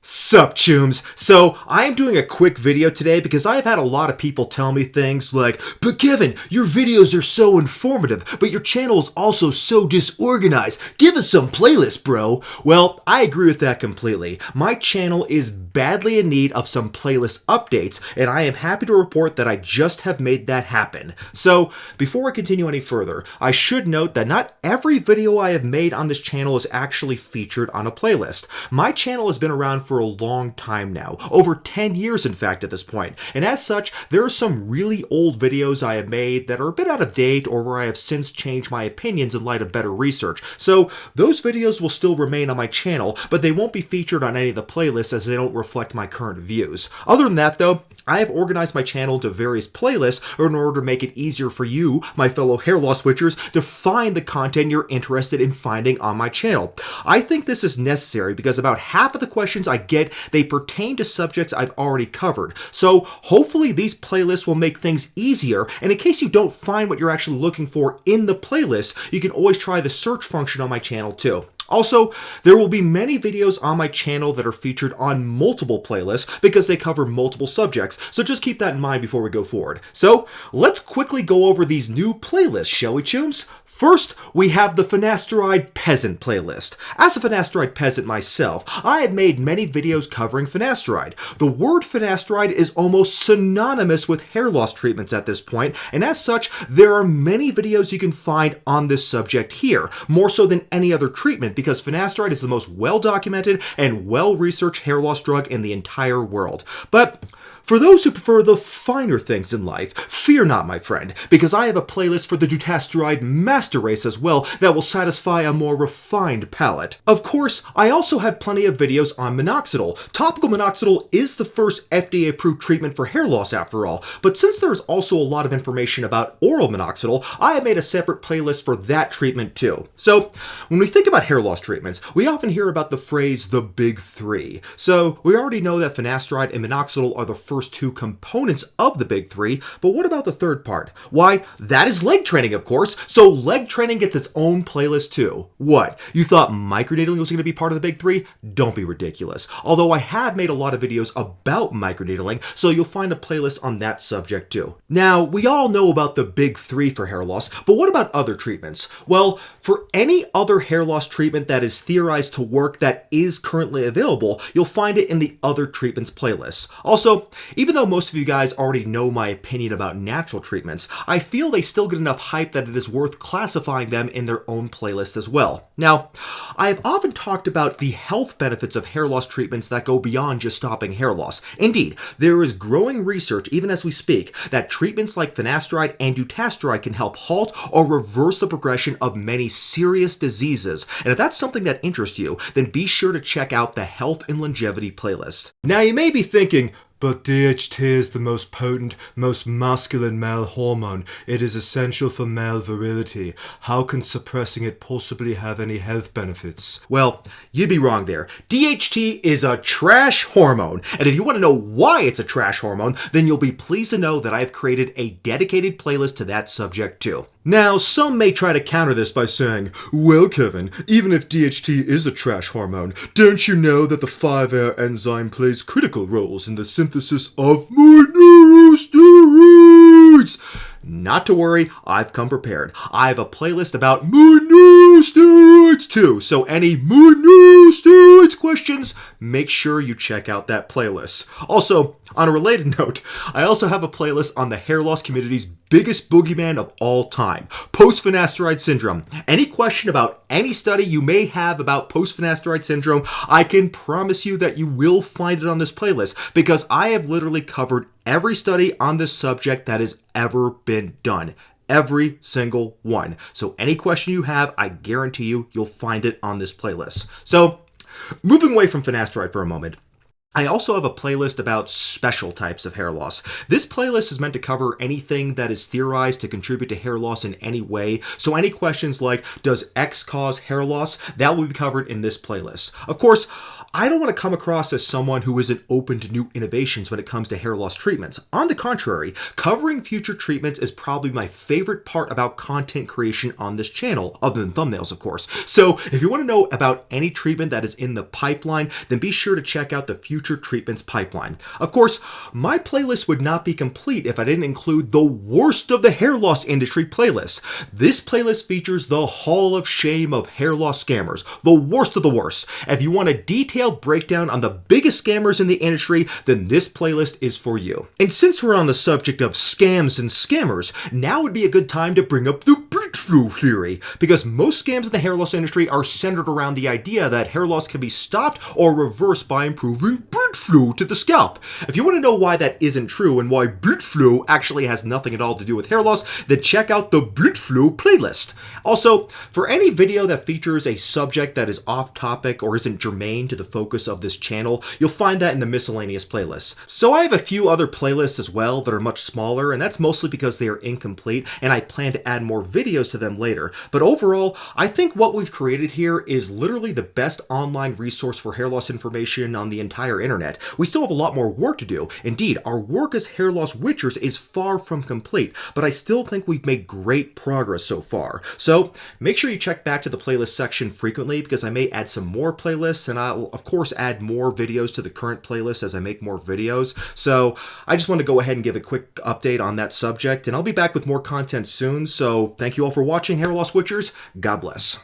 Sup, chooms? So, I am doing a quick video today because I've had a lot of people tell me things like, "But Kevin, your videos are so informative, but your channel is also so disorganized. Give us some playlists, bro." Well, I agree with that completely. My channel is badly in need of some playlist updates, and I am happy to report that I just have made that happen. So, before I continue any further, I should note that not every video I have made on this channel is actually featured on a playlist. My channel has been around for a long time now, over 10 years in fact at this point, and as such, there are some really old videos I have made that are a bit out of date or where I have since changed my opinions in light of better research. So those videos will still remain on my channel, but they won't be featured on any of the playlists as they don't reflect my current views. Other than that though, I have organized my channel into various playlists in order to make it easier for you, my fellow hair loss witchers, to find the content you're interested in finding on my channel. I think this is necessary because about half of the questions I get, they pertain to subjects I've already covered. So hopefully these playlists will make things easier, and in case you don't find what you're actually looking for in the playlist, you can always try the search function on my channel too. Also, there will be many videos on my channel that are featured on multiple playlists because they cover multiple subjects, so just keep that in mind before we go forward. So, let's quickly go over these new playlists, shall we, chooms? First, we have the Finasteride Peasant playlist. As a Finasteride peasant myself, I had made many videos covering finasteride. The word finasteride is almost synonymous with hair loss treatments at this point, and as such, there are many videos you can find on this subject here, more so than any other treatment, because finasteride is the most well-documented and well-researched hair loss drug in the entire world. But for those who prefer the finer things in life, fear not, my friend, because I have a playlist for the dutasteride master race as well that will satisfy a more refined palate. Of course, I also have plenty of videos on minoxidil. Topical minoxidil is the first FDA-approved treatment for hair loss after all, but since there is also a lot of information about oral minoxidil, I have made a separate playlist for that treatment too. So, when we think about hair loss treatments, we often hear about the phrase the big three. So, we already know that finasteride and minoxidil are the first two components of the big three, but what about the third part? Why, that is leg training, of course. So leg training gets its own playlist too. What? You thought microneedling was going to be part of the big three? Don't be ridiculous. Although I have made a lot of videos about microneedling, so you'll find a playlist on that subject too. Now, we all know about the big three for hair loss, but what about other treatments? Well, for any other hair loss treatment that is theorized to work that is currently available, you'll find it in the other treatments playlist. Also, even though most of you guys already know my opinion about natural treatments, I feel they still get enough hype that it is worth classifying them in their own playlist as well. Now, I have often talked about the health benefits of hair loss treatments that go beyond just stopping hair loss. Indeed, there is growing research, even as we speak, that treatments like finasteride and dutasteride can help halt or reverse the progression of many serious diseases. And if that's something that interests you, then be sure to check out the Health and Longevity playlist. Now, you may be thinking, "But DHT is the most potent, most masculine male hormone. It is essential for male virility. How can suppressing it possibly have any health benefits?" Well, you'd be wrong there. DHT is a trash hormone. And if you want to know why it's a trash hormone, then you'll be pleased to know that I've created a dedicated playlist to that subject too. Now, some may try to counter this by saying, "Well, Kevin, even if DHT is a trash hormone, don't you know that the 5-AIR enzyme plays critical roles in the synthesis of my neurosteroids?" Not to worry, I've come prepared. I have a playlist about my neurosteroids too, so any my neurosteroids questions, make sure you check out that playlist. Also, on a related note, I also have a playlist on the hair loss community's biggest boogeyman of all time, post-finasteride syndrome. Any question about any study you may have about post-finasteride syndrome, I can promise you that you will find it on this playlist because I have literally covered every study on this subject that has ever been done. Every single one. So any question you have, I guarantee you'll find it on this playlist. So, moving away from finasteride for a moment, I also have a playlist about special types of hair loss. This playlist is meant to cover anything that is theorized to contribute to hair loss in any way. So any questions like, does X cause hair loss? That will be covered in this playlist. Of course, I don't want to come across as someone who isn't open to new innovations when it comes to hair loss treatments. On the contrary, covering future treatments is probably my favorite part about content creation on this channel, other than thumbnails, of course. So if you want to know about any treatment that is in the pipeline, then be sure to check out the future treatments pipeline. Of course, my playlist would not be complete if I didn't include the worst of the hair loss industry playlist. This playlist features the Hall of Shame of hair loss scammers, the worst of the worst. If you want a detailed breakdown on the biggest scammers in the industry, then this playlist is for you. And since we're on the subject of scams and scammers, now would be a good time to bring up the bird flu theory, because most scams in the hair loss industry are centered around the idea that hair loss can be stopped or reversed by improving bird flu to the scalp. If you want to know why that isn't true and why bird flu actually has nothing at all to do with hair loss, then check out the bird flu playlist. Also, for any video that features a subject that is off topic or isn't germane to the focus of this channel, you'll find that in the miscellaneous playlist. So I have a few other playlists as well that are much smaller, and that's mostly because they are incomplete and I plan to add more videos to them later. But overall, I think what we've created here is literally the best online resource for hair loss information on the entire internet. We still have a lot more work to do. Indeed, our work as hair loss witchers is far from complete, but I still think we've made great progress so far. So make sure you check back to the playlist section frequently, because I may add some more playlists, and I'll of course add more videos to the current playlist as I make more videos. So I just want to go ahead and give a quick update on that subject, and I'll be back with more content soon. So thank you all for watching, hair loss witchers. God bless.